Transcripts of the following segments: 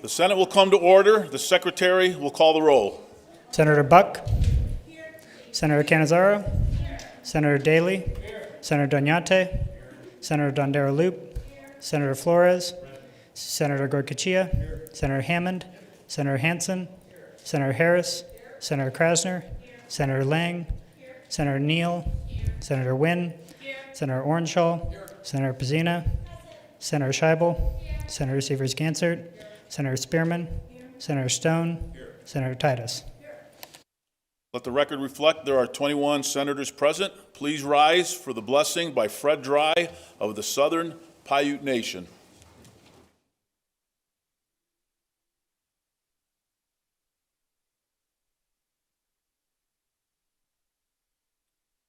The Senate will come to order. The Secretary will call the roll. Senator Buck. Senator Cannizzaro. Senator Daly. Senator Doñate. Senator Dondero Loop. Senator Flores. Senator Gorkachia. Senator Hammond. Senator Hansen. Senator Harris. Senator Krasner. Senator Lang. Senator Neal. Senator Wynn. Senator Orenshaw. Senator Pizzina. Senator Scheibel. Senator Sievers-Gansert. Senator Spearman. Senator Stone. Senator Titus. Let the record reflect there are 21 senators present. Please rise for the blessing by Fred Dry of the Southern Paiute Nation.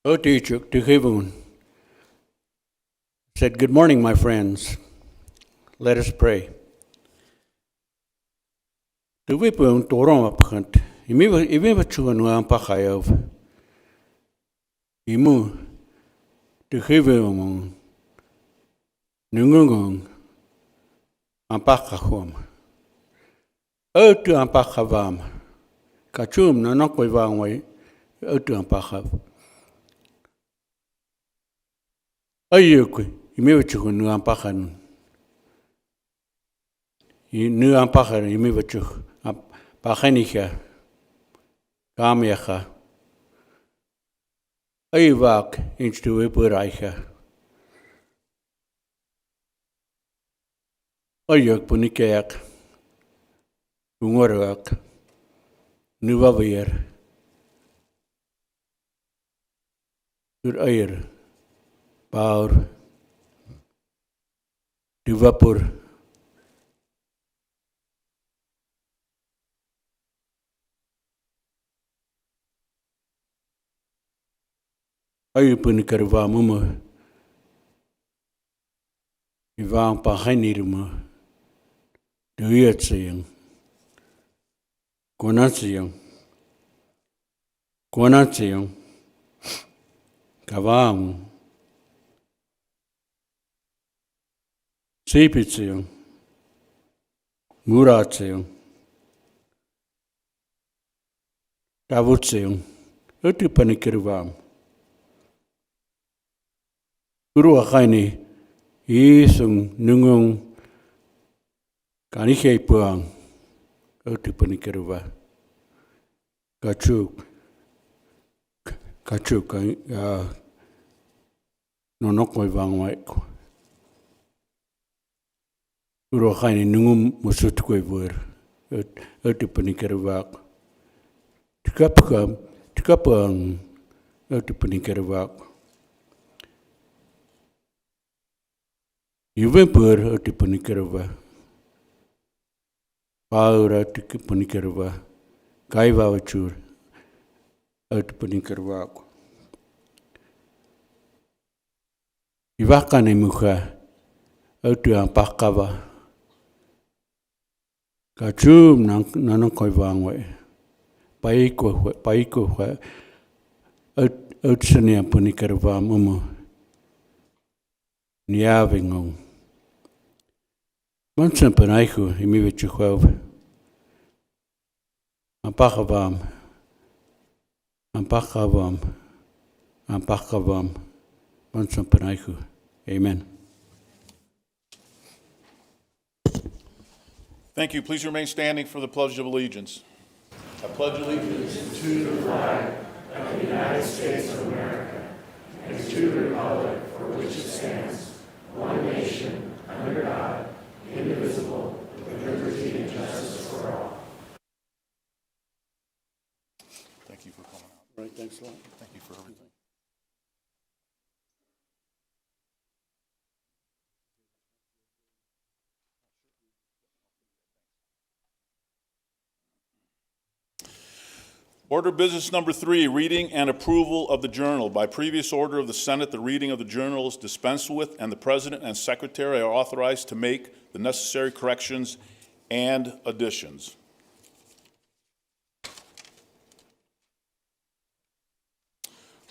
Otichuk Tukivun said, "Good morning, my friends. Let us pray." Tuwipun toroma pakant. Imi bachuan wa pakayov. Imu tukivun nungung ampakahum. Otu ampakavam. Kachum na nakwivangway. Otu ampakav. Ayuk, imi bachuan nu ampakan. Nu ampakan imi bachuk. Pakanicha. Kamiacha. Ayvak instu ipuraicha. Ayuk punikeak. Ungorak. Nuvavir. Ur air. Baur. Duvapur. Ayupun karvamumu. Ivang pahanirmu. Duyatsayang. Konatsayang. Konatsayang. Kavam. Sipitsayang. Muratsayang. Tavutsayang. Utupanikirvam. Uruakaini isung nungung kanikai puang utupanikirva. Kachuk nonokoi vangwaiko. Uruakaini nungum musutkoi vur utupanikirva. Tukapang utupanikirva. Yuvempur utupanikirva. Paura utupanikirva. Kaiva vachur utupanikirva. Ivakane muka utu ampakava. Kachum nanokoi vangwe. Paiko utsania punikirva mumu. Niavingong. Mansan panaiku imivichukhov. Ampakavam. Mansan panaiku. Amen. Thank you. Please remain standing for the Pledge of Allegiance. I pledge allegiance to the flag of the United States of America and to the republic for which it stands, one nation, under God, indivisible, with liberty and justice for all. Thank you for coming out. Right, thanks a lot. Thank you for everything. Order business number 3, reading and approval of the journal. By previous order of the Senate, the reading of the journal is dispensed with, and the President and Secretary are authorized to make the necessary corrections and additions.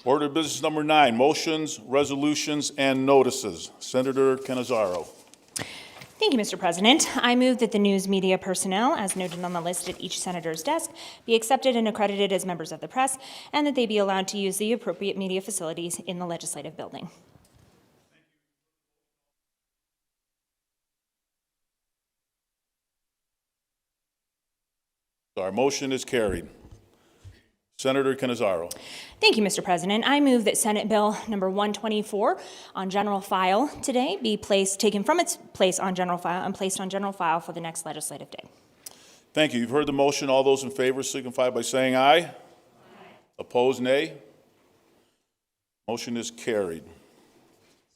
Order business number 9, motions, resolutions, and notices. Senator Cannizzaro. Thank you, Mr. President. I move that the news media personnel, as noted on the list at each senator's desk, be accepted and accredited as members of the press, and that they be allowed to use the appropriate media facilities in the legislative building. Our motion is carried. Senator Cannizzaro. Thank you, Mr. President. I move that Senate Bill number 124 on general file today be taken from its place on general file and placed on general file for the next legislative day. Thank you. You've heard the motion. All those in favor signify by saying aye. Aye. Opposed, nay. Motion is carried.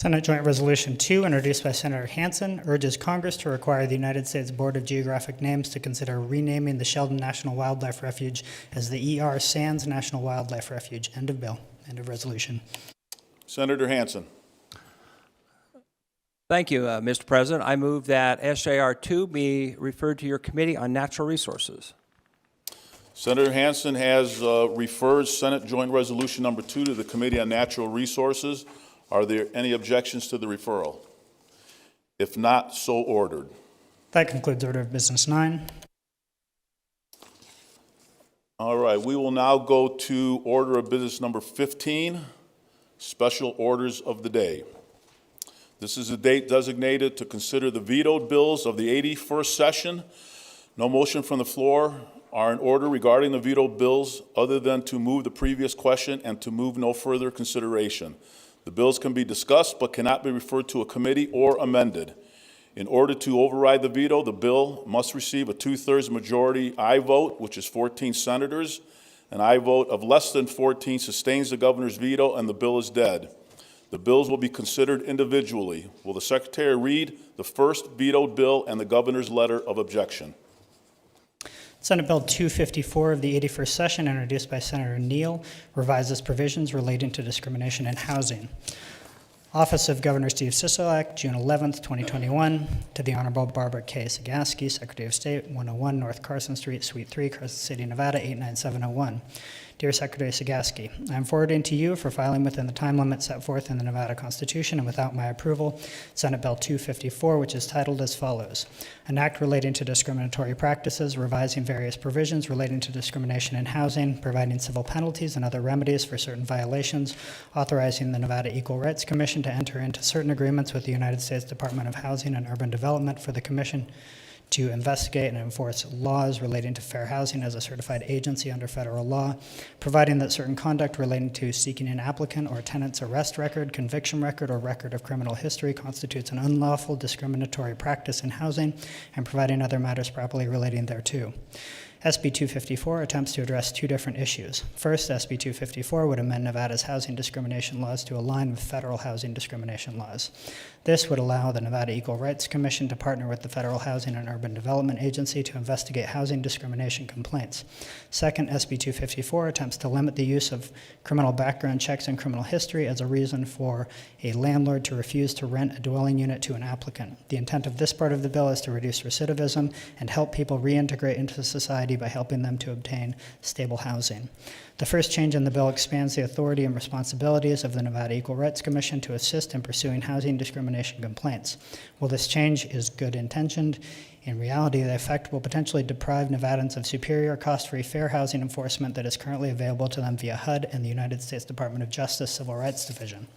Senate Joint Resolution 2, introduced by Senator Hansen, urges Congress to require the United States Board of Geographic Names to consider renaming the Sheldon National Wildlife Refuge as the E.R. Sands National Wildlife Refuge. End of bill. End of resolution. Senator Hansen. Thank you, Mr. President. I move that SJR 2 be referred to your Committee on Natural Resources. Senator Hansen has referred Senate Joint Resolution number 2 to the Committee on Natural Resources. Are there any objections to the referral? If not, so ordered. That concludes order of business 9. All right, we will now go to order of business number 15, special orders of the day. This is a date designated to consider the vetoed bills of the 81st session. No motion from the floor are in order regarding the vetoed bills other than to move the previous question and to move no further consideration. The bills can be discussed but cannot be referred to a committee or amended. In order to override the veto, the bill must receive a 2/3 majority aye vote, which is 14 senators. An aye vote of less than 14 sustains the governor's veto, and the bill is dead. The bills will be considered individually. Will the secretary read the first vetoed bill and the governor's letter of objection? Senate Bill 254 of the 81st session, introduced by Senator Neal, revises provisions relating to discrimination in housing. Office of Governor Steve Sisolak, June 11th, 2021. To the Honorable Barbara K. Sagaski, Secretary of State, 101 North Carson Street, Suite 3, Carson City, Nevada, 89701. Dear Secretary Sagaski, I am forwarding to you for filing within the time limit set forth in the Nevada Constitution and without my approval, Senate Bill 254, which is titled as follows: An Act Relating to Discriminatory Practices, revising various provisions relating to discrimination in housing, providing civil penalties and other remedies for certain violations, authorizing the Nevada Equal Rights Commission to enter into certain agreements with the United States Department of Housing and Urban Development for the Commission to investigate and enforce laws relating to fair housing as a certified agency under federal law, providing that certain conduct relating to seeking an applicant or tenant's arrest record, conviction record, or record of criminal history constitutes an unlawful discriminatory practice in housing, and providing other matters properly relating thereto. SB 254 attempts to address two different issues. First, SB 254 would amend Nevada's housing discrimination laws to align with federal housing discrimination laws. This would allow the Nevada Equal Rights Commission to partner with the Federal Housing and Urban Development Agency to investigate housing discrimination complaints. Second, SB 254 attempts to limit the use of criminal background checks and criminal history as a reason for a landlord to refuse to rent a dwelling unit to an applicant. The intent of this part of the bill is to reduce recidivism and help people reintegrate into society by helping them to obtain stable housing. The first change in the bill expands the authority and responsibilities of the Nevada Equal Rights Commission to assist in pursuing housing discrimination complaints. While this change is good-intentioned, in reality, the effect will potentially deprive Nevadans of superior, cost-free, fair housing enforcement that is currently available to them via HUD and the United States Department of Justice Civil Rights Division.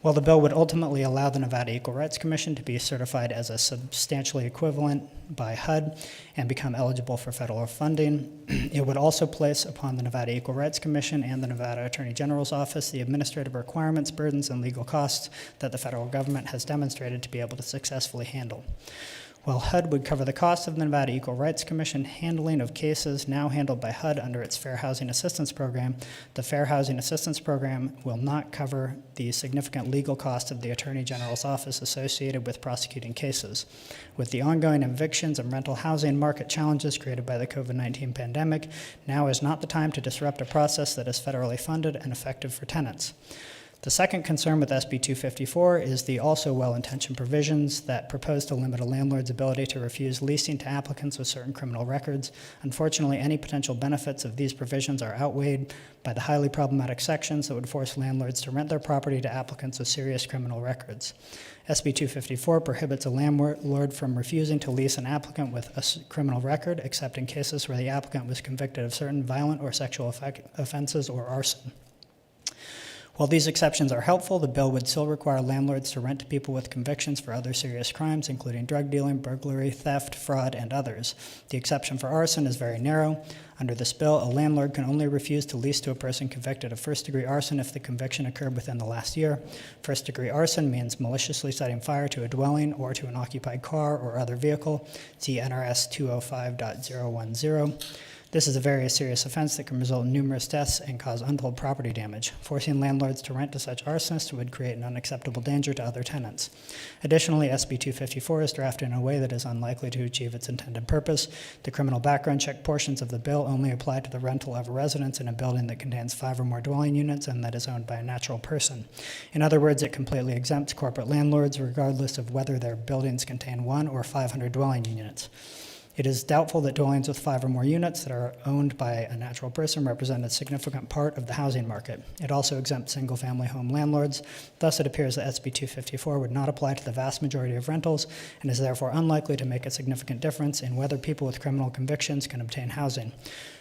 While the bill would ultimately allow the Nevada Equal Rights Commission to be certified as a substantially equivalent by HUD and become eligible for federal funding, it would also place upon the Nevada Equal Rights Commission and the Nevada Attorney General's Office the administrative requirements, burdens, and legal costs that the federal government has demonstrated to be able to successfully handle. While HUD would cover the cost of the Nevada Equal Rights Commission handling of cases now handled by HUD under its Fair Housing Assistance Program, the Fair Housing Assistance Program will not cover the significant legal cost of the Attorney General's Office associated with prosecuting cases. With the ongoing evictions and rental housing market challenges created by the COVID-19 pandemic, now is not the time to disrupt a process that is federally funded and effective for tenants. The second concern with SB 254 is the also well-intentioned provisions that propose to limit a landlord's ability to refuse leasing to applicants with certain criminal records. Unfortunately, any potential benefits of these provisions are outweighed by the highly problematic sections that would force landlords to rent their property to applicants with serious criminal records. SB 254 prohibits a landlord from refusing to lease an applicant with a criminal record, except in cases where the applicant was convicted of certain violent or sexual offenses or arson. While these exceptions are helpful, the bill would still require landlords to rent to people with convictions for other serious crimes, including drug dealing, burglary, theft, fraud, and others. The exception for arson is very narrow. Under this bill, a landlord can only refuse to lease to a person convicted of first-degree arson if the conviction occurred within the last year. First-degree arson means maliciously setting fire to a dwelling or to an occupied car or other vehicle. See NRS 205.010. This is a very serious offense that can result in numerous deaths and cause untold property damage. Forcing landlords to rent to such arsonists would create an unacceptable danger to other tenants. Additionally, SB 254 is drafted in a way that is unlikely to achieve its intended purpose. The criminal background check portions of the bill only apply to the rental of a residence in a building that contains 5 or more dwelling units and that is owned by a natural person. In other words, it completely exempts corporate landlords regardless of whether their buildings contain 1 or 500 dwelling units. It is doubtful that dwellings with 5 or more units that are owned by a natural person represent a significant part of the housing market. It also exempts single-family home landlords. Thus, it appears that SB 254 would not apply to the vast majority of rentals and is therefore unlikely to make a significant difference in whether people with criminal convictions can obtain housing.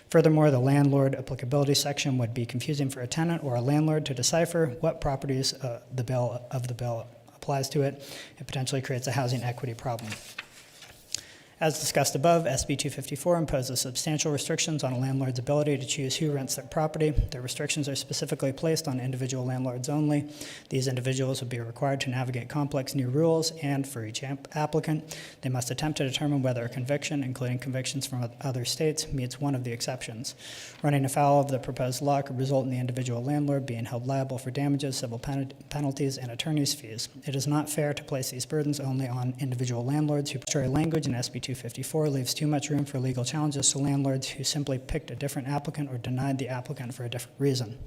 Furthermore, the landlord applicability section would be confusing for a tenant or a landlord to decipher what properties the bill applies to it. It potentially creates a housing equity problem. As discussed above, SB 254 imposes substantial restrictions on a landlord's ability to choose who rents their property. The restrictions are specifically placed on individual landlords only. These individuals would be required to navigate complex new rules, and for each applicant, they must attempt to determine whether a conviction, including convictions from other states, meets one of the exceptions. Running afoul of the proposed law could result in the individual landlord being held liable for damages, civil penalties, and attorney's fees. It is not fair to place these burdens only on individual landlords who portray language in SB 254 leaves too much room for legal challenges to landlords who simply picked a different applicant or denied the applicant for a different reason.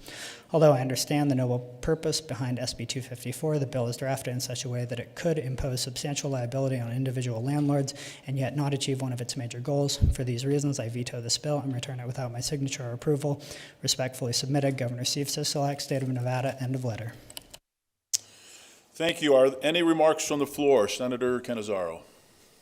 Although I understand the noble purpose behind SB 254, the bill is drafted in such a way that it could impose substantial liability on individual landlords and yet not achieve one of its major goals. For these reasons, I veto this bill and return it without my signature or approval. Respectfully submitted, Governor Steve Sisolak, State of Nevada. End of letter. Thank you. Are any remarks from the floor? Senator Cannizzaro.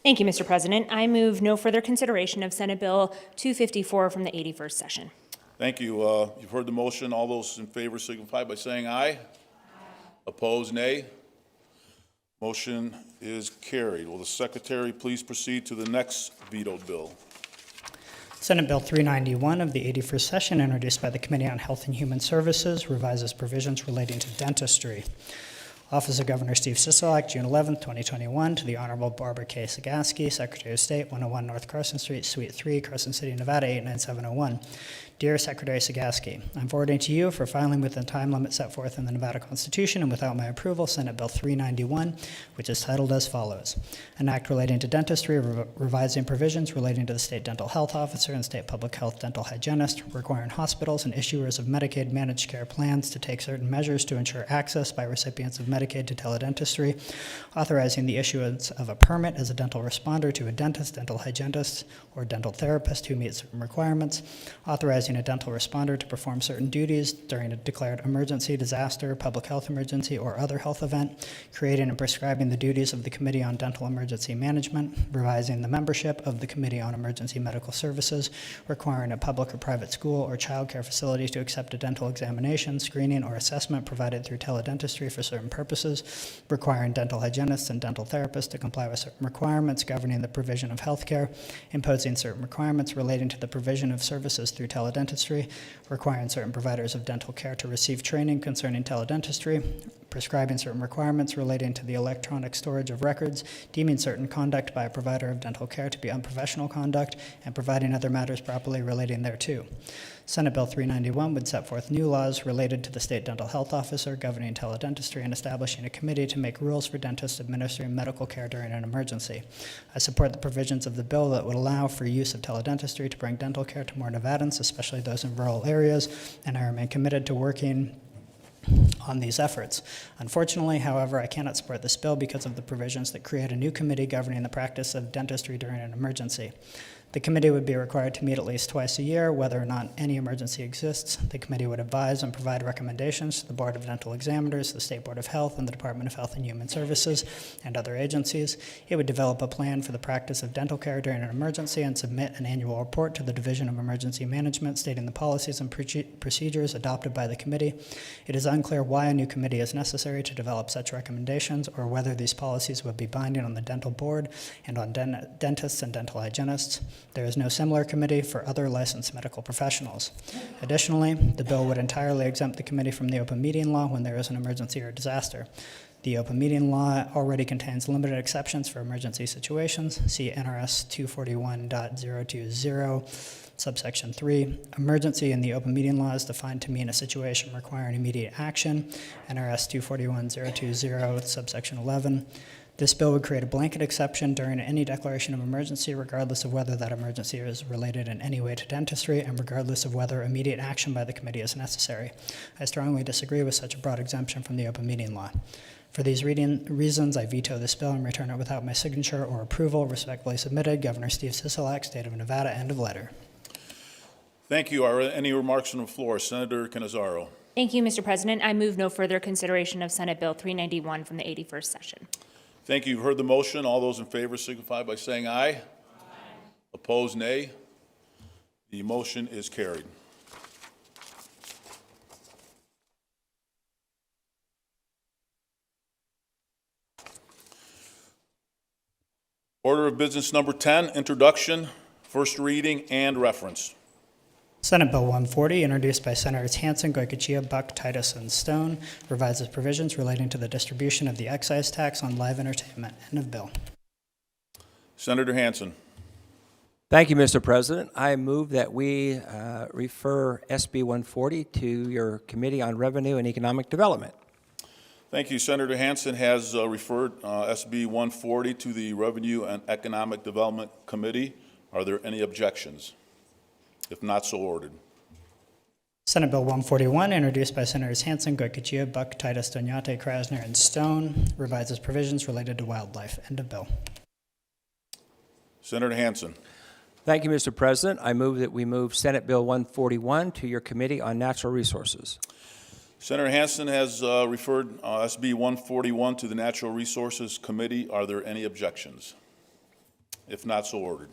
Thank you, Mr. President. I move no further consideration of Senate Bill 254 from the 81st session. Thank you. You've heard the motion. All those in favor signify by saying aye. Aye. Opposed, nay. Motion is carried. Will the Secretary please proceed to the next vetoed bill? Senate Bill 391 of the 81st session, introduced by the Committee on Health and Human Services, revises provisions relating to dentistry. Office of Governor Steve Sisolak, June 11, 2021, to the Honorable Barbara K. Sagaski, Secretary of State, 101 North Carson Street, Suite 3, Carson City, Nevada, 89701. Dear Secretary Sagaski, I'm forwarding to you for filing within the time limit set forth in the Nevada Constitution and without my approval, Senate Bill 391, which is titled as follows: An act relating to dentistry, revising provisions relating to the state dental health officer and state public health dental hygienist, requiring hospitals and issuers of Medicaid managed care plans to take certain measures to ensure access by recipients of Medicaid to teledentistry, authorizing the issuance of a permit as a dental responder to a dentist, dental hygienist, or dental therapist who meets certain requirements, authorizing a dental responder to perform certain duties during a declared emergency, disaster, public health emergency, or other health event, creating and prescribing the duties of the Committee on Dental Emergency Management, revising the membership of the Committee on Emergency Medical Services, requiring a public or private school or child care facility to accept a dental examination, screening, or assessment provided through teledentistry for certain purposes, requiring dental hygienists and dental therapists to comply with certain requirements governing the provision of health care, imposing certain requirements relating to the provision of services through teledentistry, requiring certain providers of dental care to receive training concerning teledentistry, prescribing certain requirements relating to the electronic storage of records, deeming certain conduct by a provider of dental care to be unprofessional conduct, and providing other matters properly relating thereto. Senate Bill 391 would set forth new laws related to the state dental health officer governing teledentistry and establishing a committee to make rules for dentists administering medical care during an emergency. I support the provisions of the bill that would allow for use of teledentistry to bring dental care to more Nevadans, especially those in rural areas, and I remain committed to working on these efforts. Unfortunately, however, I cannot support this bill because of the provisions that create a new committee governing the practice of dentistry during an emergency. The committee would be required to meet at least twice a year, whether or not any emergency exists. The committee would advise and provide recommendations to the Board of Dental Examiners, the State Board of Health, and the Department of Health and Human Services, and other agencies. It would develop a plan for the practice of dental care during an emergency and submit an annual report to the Division of Emergency Management stating the policies and procedures adopted by the committee. It is unclear why a new committee is necessary to develop such recommendations or whether these policies would be binding on the dental board and on dentists and dental hygienists. There is no similar committee for other licensed medical professionals. Additionally, the bill would entirely exempt the committee from the open meeting law when there is an emergency or disaster. The open meeting law already contains limited exceptions for emergency situations. See NRS 241.020, subsection 3. Emergency in the open meeting law is defined to mean a situation requiring immediate action. NRS 241.020, subsection 11. This bill would create a blanket exception during any declaration of emergency, regardless of whether that emergency is related in any way to dentistry and regardless of whether immediate action by the committee is necessary. I strongly disagree with such a broad exemption from the open meeting law. For these reasons, I veto this bill and return it without my signature or approval. Respectfully submitted, Governor Steve Sisolak, State of Nevada. End of letter. Thank you. Are there any remarks from the floor? Senator Cannizzaro. Thank you, Mr. President. I move no further consideration of Senate Bill 391 from the 81st session. Thank you. You've heard the motion. All those in favor signify by saying aye. Aye. Opposed, nay. The motion is carried. Order of business number 10, introduction, first reading, and reference. Senate Bill 140, introduced by Senators Hansen, Goycochea, Buck, Titus, and Stone, revises provisions relating to the distribution of the excise tax on live entertainment. End of bill. Senator Hansen. Thank you, Mr. President. I move that we refer SB 140 to your Committee on Revenue and Economic Development. Thank you. Senator Hansen has referred SB 140 to the Revenue and Economic Development Committee. Are there any objections? If not, so ordered. Senate Bill 141, introduced by Senators Hansen, Goycochea, Buck, Titus, Doñate, Krasner, and Stone, revises provisions related to wildlife. End of bill. Senator Hansen. Thank you, Mr. President. I move that we move Senate Bill 141 to your Committee on Natural Resources. Senator Hansen has referred SB 141 to the Natural Resources Committee. Are there any objections? If not, so ordered.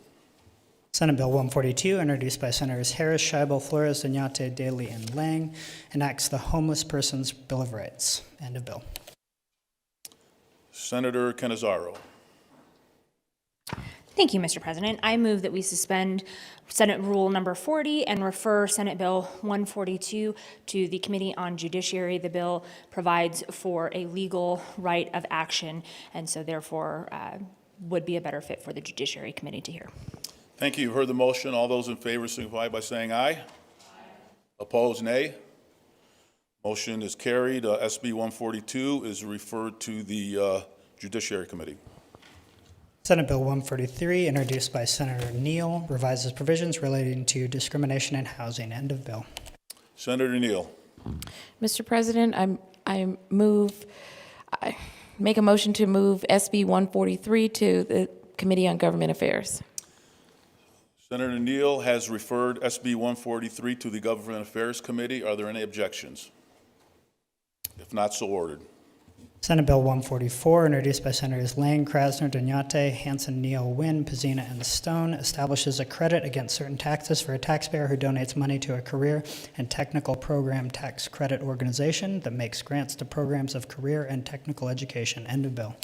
Senate Bill 142, introduced by Senators Harris, Scheibel, Flores, Doñate, Daly, and Lang, enacts the Homeless Persons Bill of Rights. End of bill. Senator Cannizzaro. Thank you, Mr. President. I move that we suspend Senate Rule number 40 and refer Senate Bill 142 to the Committee on Judiciary. The bill provides for a legal right of action, and so therefore would be a better fit for the Judiciary Committee to hear. Thank you. You've heard the motion. All those in favor signify by saying aye. Aye. Opposed, nay. Motion is carried. SB 142 is referred to the Judiciary Committee. Senate Bill 143, introduced by Senator Neal, revises provisions relating to discrimination in housing. End of bill. Senator Neal. Mr. President, I make a motion to move SB 143 to the Committee on Government Affairs. Senator Neal has referred SB 143 to the Government Affairs Committee. Are there any objections? If not, so ordered. Senate Bill 144, introduced by Senators Lang, Krasner, Doñate, Hansen, Neal, Wynn, Pizzina, and Stone, establishes a credit against certain taxes for a taxpayer who donates money to a career and technical program tax credit organization that makes grants to programs of career and technical education. End of bill.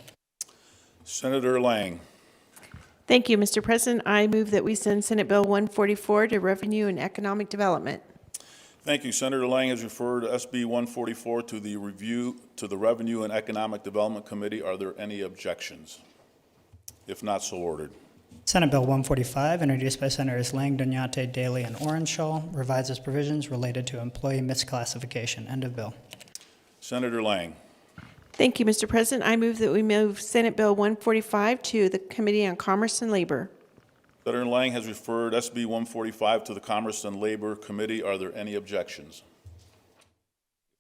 Senator Lang. Thank you, Mr. President. I move that we send Senate Bill 144 to Revenue and Economic Development. Thank you. Senator Lang has referred SB 144 to the Revenue and Economic Development Committee. Are there any objections? If not, so ordered. Senate Bill 145, introduced by Senators Lang, Doñate, Daly, and Orenshaw, revises provisions related to employee misclassification. End of bill. Senator Lang. Thank you, Mr. President. I move that we move Senate Bill 145 to the Committee on Commerce and Labor. Senator Lang has referred SB 145 to the Commerce and Labor Committee. Are there any objections?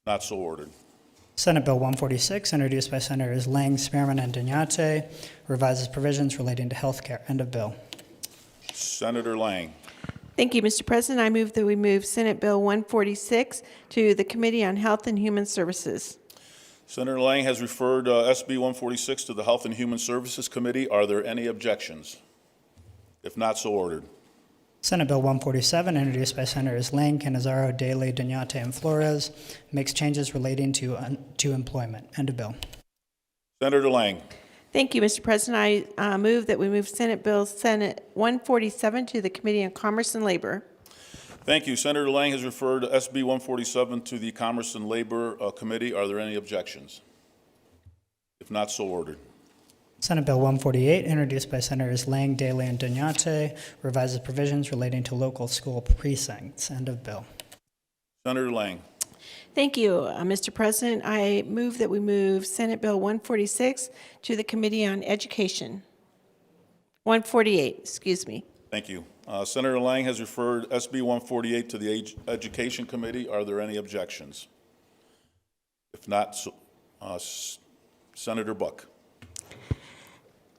Not so ordered. Senate Bill 146, introduced by Senators Lang, Spearman, and Duniate, revises provisions relating to health care. End of bill. Senator Lang. Thank you, Mr. President. I move that we move Senate Bill 146 to the Committee on Health and Human Services. Senator Lang has referred SB 146 to the Health and Human Services Committee. Are there any objections? If not, so ordered. Senate Bill 147, introduced by Senators Lang, Canizaro, Daley, Duniate, and Flores, makes changes relating to employment. End of bill. Senator Lang. Thank you, Mr. President. I move that we move Senate 147 to the Committee on Commerce and Labor. Thank you. Senator Lang has referred SB 147 to the Commerce and Labor Committee. Are there any objections? If not, so ordered. Senate Bill 148, introduced by Senators Lang, Daley, and Duniate, revises provisions relating to local school precincts. End of bill. Senator Lang. Thank you, Mr. President. I move that we move Senate Bill 146 to the Committee on Education. 148, excuse me. Thank you. Senator Lang has referred SB 148 to the Education Committee. Are there any objections? If not, Senator Buck.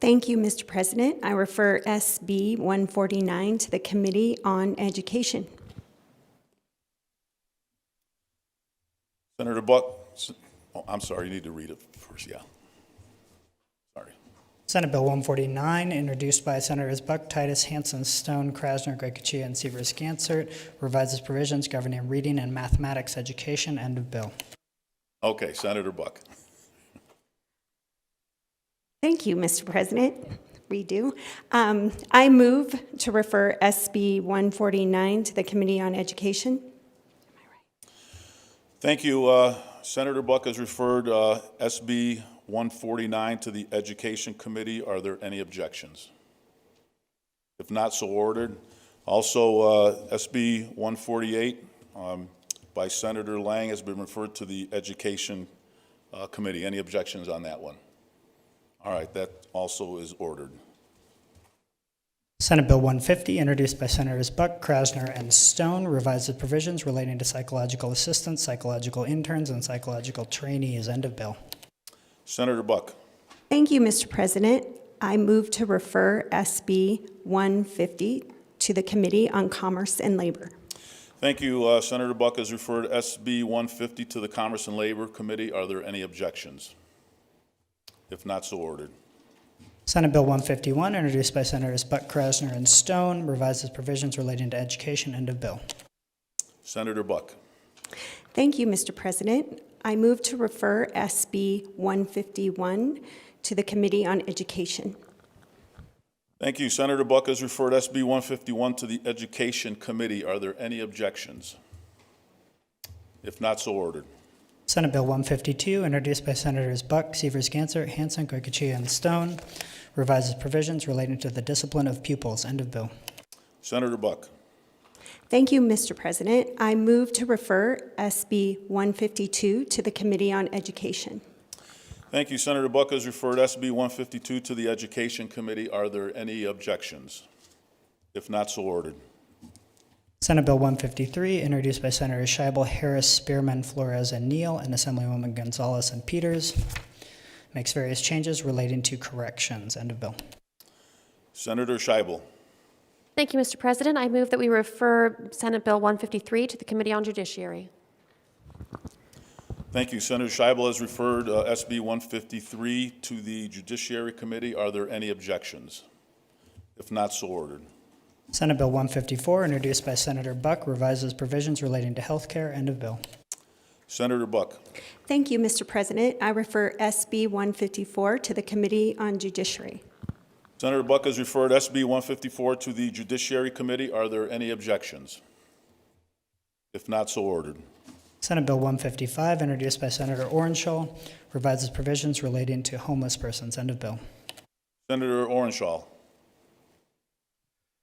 Thank you, Mr. President. I refer SB 149 to the Committee on Education. Senator Buck. Oh, I'm sorry, you need to read it first. Yeah. Sorry. Senate Bill 149, introduced by Senators Buck, Titus, Hanson, Stone, Krasner, Goicoechea, and Severs-Gansert, revises provisions governing reading and mathematics education. End of bill. Okay, Senator Buck. Thank you, Mr. President. Redo. I move to refer SB 149 to the Committee on Education. Thank you. Senator Buck has referred SB 149 to the Education Committee. Are there any objections? If not, so ordered. Also, SB 148 by Senator Lang has been referred to the Education Committee. Any objections on that one? All right, that also is ordered. Senate Bill 150, introduced by Senators Buck, Krasner, and Stone, revises provisions relating to psychological assistants, psychological interns, and psychological trainees. End of bill. Senator Buck. Thank you, Mr. President. I move to refer SB 150 to the Committee on Commerce and Labor. Thank you. Senator Buck has referred SB 150 to the Commerce and Labor Committee. Are there any objections? If not, so ordered. Senate Bill 151, introduced by Senators Buck, Krasner, and Stone, revises provisions relating to education. End of bill. Senator Buck. Thank you, Mr. President. I move to refer SB 151 to the Committee on Education. Thank you. Senator Buck has referred SB 151 to the Education Committee. Are there any objections? If not, so ordered. Senate Bill 152, introduced by Senators Buck, Severs-Gansert, Hanson, Goicoechea, and Stone, revises provisions relating to the discipline of pupils. End of bill. Senator Buck. Thank you, Mr. President. I move to refer SB 152 to the Committee on Education. Thank you. Senator Buck has referred SB 152 to the Education Committee. Are there any objections? If not, so ordered. Senate Bill 153, introduced by Senators Scheibel, Harris, Spearman, Flores, and Neal, and Assemblywoman Gonzalez and Peters, makes various changes relating to corrections. End of bill. Senator Scheibel. Thank you, Mr. President. I move that we refer Senate Bill 153 to the Committee on Judiciary. Thank you. Senator Scheibel has referred SB 153 to the Judiciary Committee. Are there any objections? If not, so ordered. Senate Bill 154, introduced by Senator Buck, revises provisions relating to health care. End of bill. Senator Buck. Thank you, Mr. President. I refer SB 154 to the Committee on Judiciary. Senator Buck has referred SB 154 to the Judiciary Committee. Are there any objections? If not, so ordered. Senate Bill 155, introduced by Senator Orenshaw, revises provisions relating to homeless persons. End of bill. Senator Orenshaw.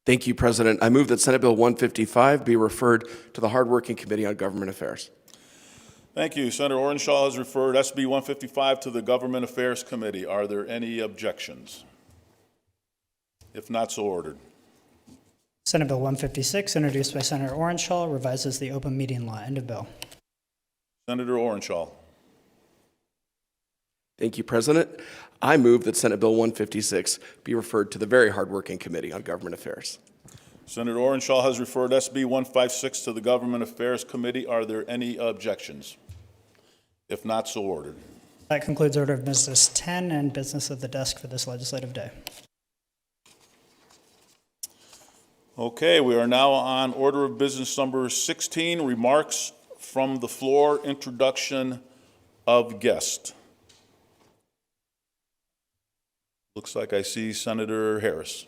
Thank you, President. I move that Senate Bill 155 be referred to the Hardworking Committee on Government Affairs. Thank you. Senator Orenshaw has referred SB 155 to the Government Affairs Committee. Are there any objections? If not, so ordered. Senate Bill 156, introduced by Senator Orenshaw, revises the open meeting law. End of bill. Senator Orenshaw. Thank you, President. I move that Senate Bill 156 be referred to the very hardworking Committee on Government Affairs. Senator Orenshaw has referred SB 156 to the Government Affairs Committee. Are there any objections? If not, so ordered. That concludes order of business 10 and business of the desk for this legislative day. Okay, we are now on order of business number 16, remarks from the floor, introduction of guest. Looks like I see Senator Harris.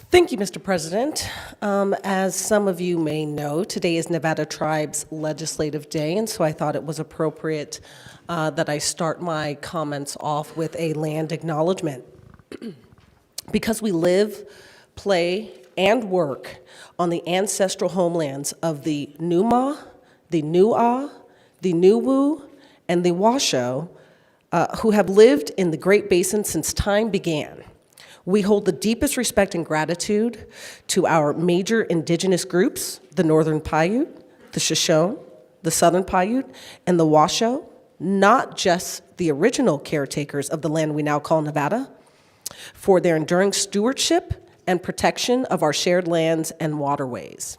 Thank you, Mr. President. As some of you may know, today is Nevada Tribes Legislative Day, and so I thought it was appropriate that I start my comments off with a land acknowledgement. Because we live, play, and work on the ancestral homelands of the Numa, the Nu'a, the Nuwu, and the Washoe, who have lived in the Great Basin since time began. We hold the deepest respect and gratitude to our major indigenous groups, the Northern Paiute, the Shoshone, the Southern Paiute, and the Washoe, not just the original caretakers of the land we now call Nevada, for their enduring stewardship and protection of our shared lands and waterways.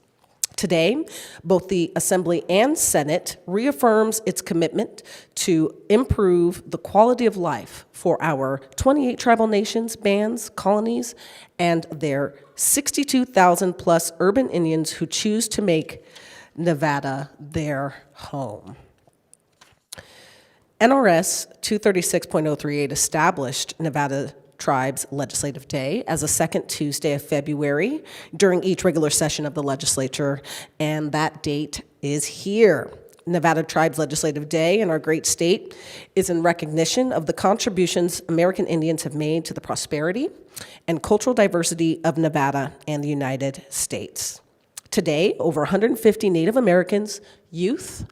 Today, both the Assembly and Senate reaffirms its commitment to improve the quality of life for our 28 tribal nations, bands, colonies, and their 62,000 plus urban Indians who choose to make Nevada their home. NRS 236.038 established Nevada Tribes Legislative Day as a second Tuesday of February during each regular session of the legislature, and that date is here. Nevada Tribes Legislative Day in our great state is in recognition of the contributions American Indians have made to the prosperity and cultural diversity of Nevada and the United States. Today, over 150 Native Americans, youth,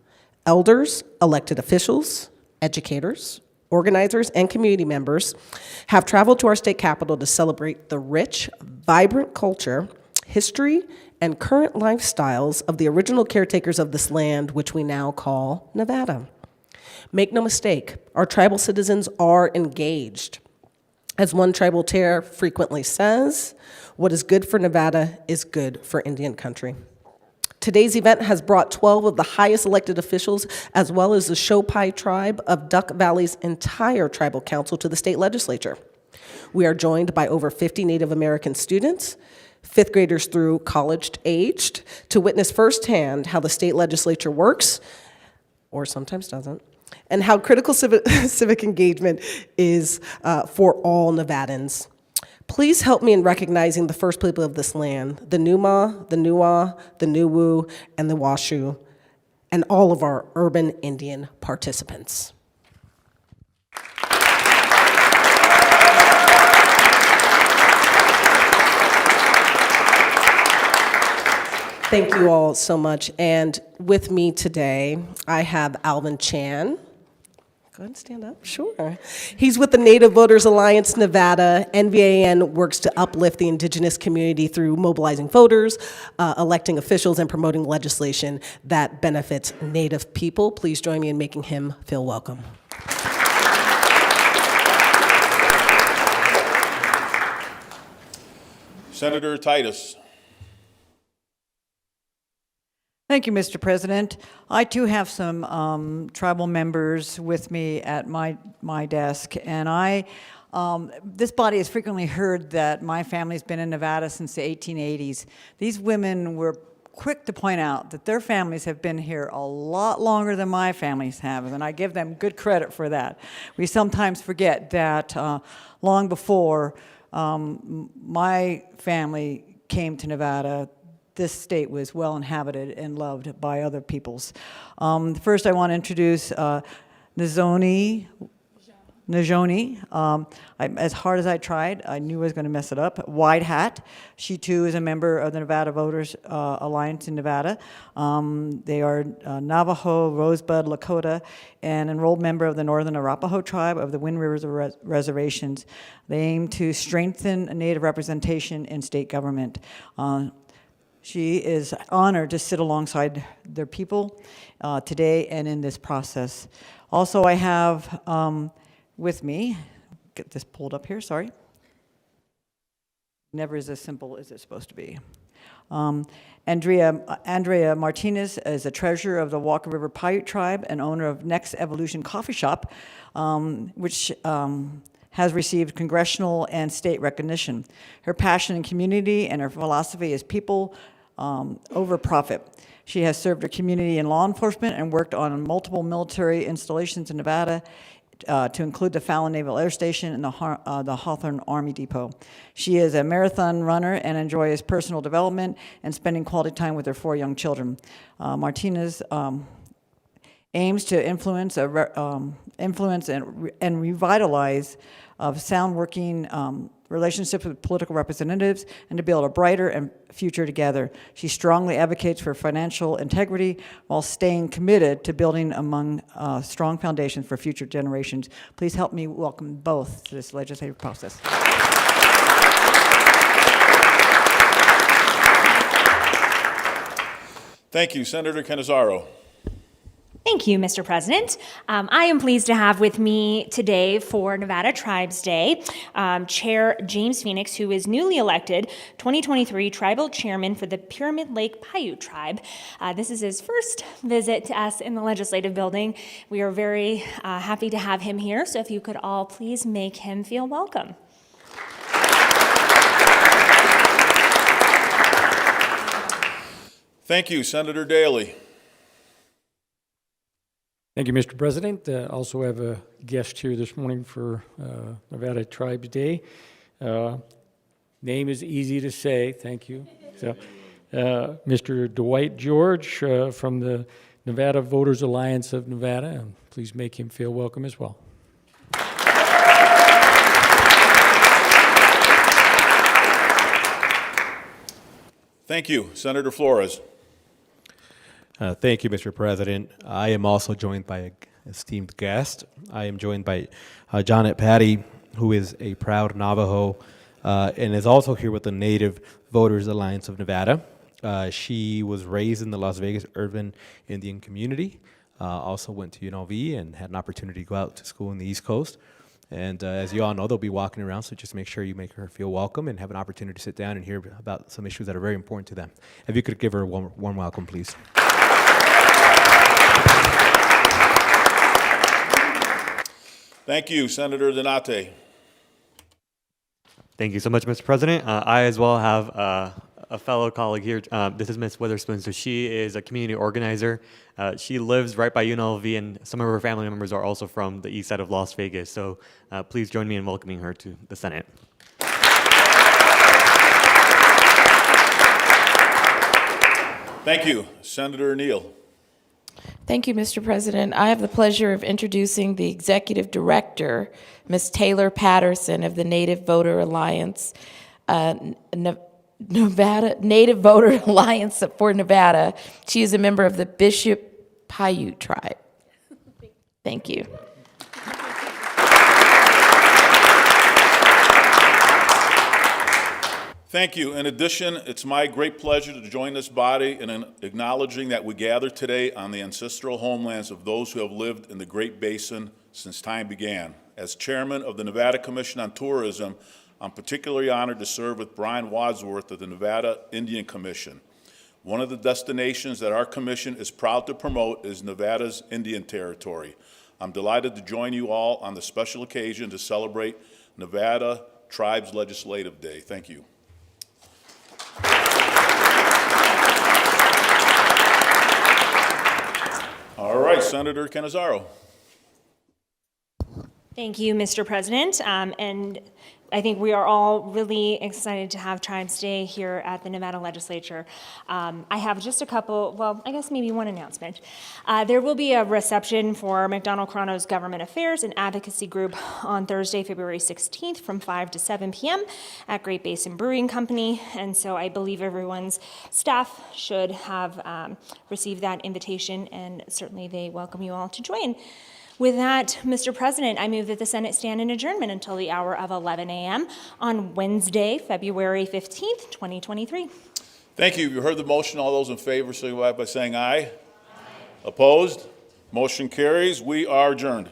elders, elected officials, educators, organizers, and community members have traveled to our state capitol to celebrate the rich, vibrant culture, history, and current lifestyles of the original caretakers of this land, which we now call Nevada. Make no mistake, our tribal citizens are engaged. As one tribal chair frequently says, what is good for Nevada is good for Indian country. Today's event has brought 12 of the highest elected officials, as well as the Shopai tribe of Duck Valley's entire tribal council, to the state legislature. We are joined by over 50 Native American students, fifth graders through college-aged, to witness firsthand how the state legislature works, or sometimes doesn't, and how critical civic engagement is for all Nevadans. Please help me in recognizing the first people of this land, the Numa, the Nu'a, the Nuwu, and the Washoe, and all of our urban Indian participants. Thank you all so much. And with me today, I have Alvin Chan. Go ahead and stand up, sure. He's with the Native Voters Alliance Nevada. NVAN works to uplift the indigenous community through mobilizing voters, electing officials, and promoting legislation that benefits Native people. Please join me in making him feel welcome. Senator Titus. Thank you, Mr. President. I too have some tribal members with me at my desk, and this body has frequently heard that my family's been in Nevada since the 1880s. These women were quick to point out that their families have been here a lot longer than my families have, and I give them good credit for that. We sometimes forget that long before my family came to Nevada, this state was well inhabited and loved by other peoples. First, I want to introduce Najoni. As hard as I tried, I knew I was going to mess it up. White Hat. She too is a member of the Nevada Voters Alliance in Nevada. They are Navajo, Rosebud, Lakota, and enrolled member of the Northern Arapaho tribe of the Wind River Reservations. They aim to strengthen Native representation in state government. She is honored to sit alongside their people today and in this process. Also, I have with me, get this pulled up here, sorry. Never is as simple as it's supposed to be. Andrea Martinez is a treasurer of the Walker River Paiute Tribe and owner of Next Evolution Coffee Shop, which has received congressional and state recognition. Her passion in community and her philosophy is people over profit. She has served her community in law enforcement and worked on multiple military installations in Nevada, to include the Fallon Naval Air Station and the Hawthorne Army Depot. She is a marathon runner and enjoys personal development and spending quality time with her 4 young children. Martinez aims to influence and revitalize of sound working relationships with political representatives and to build a brighter future together. She strongly advocates for financial integrity while staying committed to building among strong foundations for future generations. Please help me welcome both to this legislative process. Thank you. Senator Cannizzaro. Thank you, Mr. President. I am pleased to have with me today for Nevada Tribes Day, Chair James Phoenix, who is newly elected 2023 Tribal Chairman for the Pyramid Lake Paiute Tribe. This is his first visit to us in the Legislative Building. We are very happy to have him here, so if you could all please make him feel welcome. Thank you. Senator Daley. Thank you, Mr. President. Also have a guest here this morning for Nevada Tribes Day. Name is easy to say, thank you. So, Mr. Dwight George from the Nevada Voters Alliance of Nevada, and please make him feel welcome as well. Thank you. Senator Flores. Thank you, Mr. President. I am also joined by an esteemed guest. I am joined by Janet Patty, who is a proud Navajo and is also here with the Native Voters Alliance of Nevada. She was raised in the Las Vegas urban Indian community, also went to UNLV and had an opportunity to go out to school in the East Coast. And as you all know, they'll be walking around, so just make sure you make her feel welcome and have an opportunity to sit down and hear about some issues that are very important to them. If you could give her a warm welcome, please. Thank you. Senator Donate. Thank you so much, Mr. President. I as well have a fellow colleague here. This is Ms. Witherspoon. So she is a community organizer. She lives right by UNLV, and some of her family members are also from the east side of Las Vegas. So please join me in welcoming her to the Senate. Thank you. Senator Neal. Thank you, Mr. President. I have the pleasure of introducing the Executive Director, Ms. Taylor Patterson of the Native Voter Alliance, Nevada Native Voter Alliance for Nevada. She is a member of the Bishop Paiute Tribe. Thank you. Thank you. In addition, it's my great pleasure to join this body in acknowledging that we gather today on the ancestral homelands of those who have lived in the Great Basin since time began. As chairman of the Nevada Commission on Tourism, I'm particularly honored to serve with Brian Wadsworth of the Nevada Indian Commission. One of the destinations that our commission is proud to promote is Nevada's Indian Territory. I'm delighted to join you all on the special occasion to celebrate Nevada Tribes Legislative Day. Thank you. All right, Senator Cannizzaro. Thank you, Mr. President. And I think we are all really excited to have Tribes Day here at the Nevada Legislature. I have just a couple, well, I guess maybe one announcement. There will be a reception for McDonald Carano's Government Affairs and Advocacy Group on Thursday, February 16th from 5 to 7 p.m. at Great Basin Brewing Company. And so I believe everyone's staff should have received that invitation, and certainly they welcome you all to join. With that, Mr. President, I move that the Senate stand in adjournment until the hour of 11 a.m. on Wednesday, February 15th, 2023. Thank you. You heard the motion. All those in favor signify by saying aye. Opposed? Motion carries. We are adjourned.